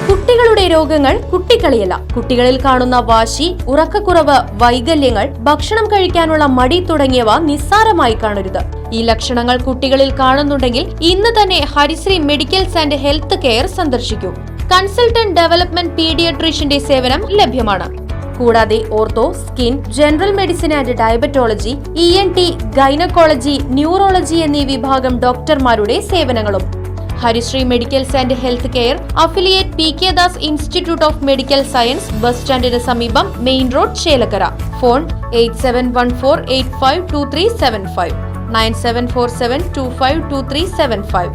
കുട്ടികളുടെ രോഗങ്ങൾ കുട്ടിക്കളിയല്ല. കുട്ടികളിൽ കാണുന്ന വാശി, ഉറക്കക്കുറവ്, വൈകല്യങ്ങൾ, ഭക്ഷണം കഴിക്കാനുള്ള മടി തുടങ്ങിയവ നിസ്സാരമായി കാണരുത്. ഈ ലക്ഷണങ്ങൾ കുട്ടികളിൽ കാണുന്നുണ്ടെങ്കിൽ ഇന്ന് തന്നെ Harisree medicals and health care സന്ദർശിക്കൂ. കൺസൾട്ടന്റ് ഡെവലപ്മെന്റ് പീഡിയാട്രീഷ്യന്റെ സേവനം ലഭ്യമാണ്. കൂടാതെ ortho, skin, general medicine and diabetology, ENT, gynaecology, neurology എന്നീ വിഭാഗം ഡോക്ടർമാരുടെ സേവനങ്ങളും. Harisree medicals and health care, affiliate PK Das institute of medical science, bus സ്റ്റാൻഡിന് സമീപം, മെയിൻ റോഡ്, ചേലക്കര. ഫോൺ 8714852375 9747252375.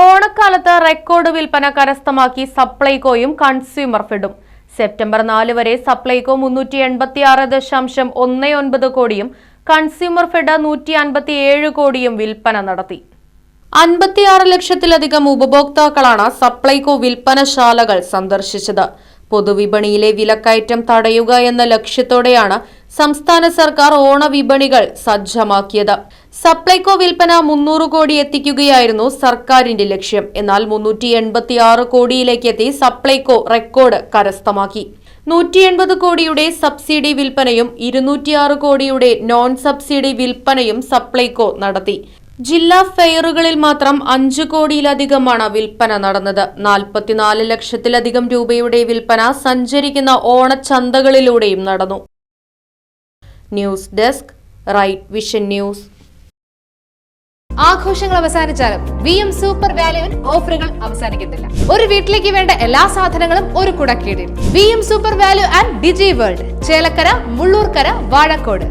ഓണക്കാലത്ത് റെക്കോർഡ് വിൽപ്പന കരസ്ഥമാക്കി സപ്ലൈകോയും കൺസ്യൂമർ ഫെഡും. സെപ്റ്റംബർ 4 വരെ സപ്ലൈകോ 386.19 കോടിയും കൺസ്യൂമർ ഫെഡ് 157 കോടിയും വിൽപ്പന നടത്തി. 56 ലക്ഷത്തിലധികം ഉപഭോക്താക്കളാണ് സപ്ലൈകോ വിൽപ്പനശാലകൾ സന്ദർശിച്ചത്. പൊതുവിപണിയിലെ വിലക്കയറ്റം തടയുക എന്ന ലക്ഷ്യത്തോടെയാണ് സംസ്ഥാന സർക്കാർ ഓണവിപണികൾ സജ്ജമാക്കിയത്. സപ്ലൈകോ വിൽപ്പന 300 കോടി എത്തിക്കുകയായിരുന്നു സർക്കാരിന്റെ ലക്ഷ്യം. എന്നാൽ 386 കോടിയിലേക്ക് എത്തി സപ്ലൈകോ റെക്കോർഡ് കരസ്ഥമാക്കി. 180 കോടിയുടെ സബ്സിഡി വിൽപ്പനയും 206 കോടിയുടെ നോൺ സബ്സിഡി വിൽപ്പനയും സപ്ലൈകോ നടത്തി. ജില്ലാ ഫെയറുകളിൽ മാത്രം 5 കോടിയിലധികമാണ് വിൽപ്പന നടന്നത്. 44 ലക്ഷത്തിലധികം രൂപയുടെ വിൽപ്പന സഞ്ചരിക്കുന്ന ഓണച്ചന്തകളിലൂടെയും നടന്നു. News desk, Right Vision News. ആഘോഷങ്ങൾ അവസാനിച്ചാലും VM സൂപ്പർ വാല്യുവിൽ ഓഫറുകൾ അവസാനിക്കുന്നില്ല. ഒരു വീട്ടിലേക്ക് വേണ്ട എല്ലാ സാധനങ്ങളും ഒരു കുടക്കീഴിൽ. VM Super Value and Digi World, Chelakkara, Mullurkara, Vazhakkode.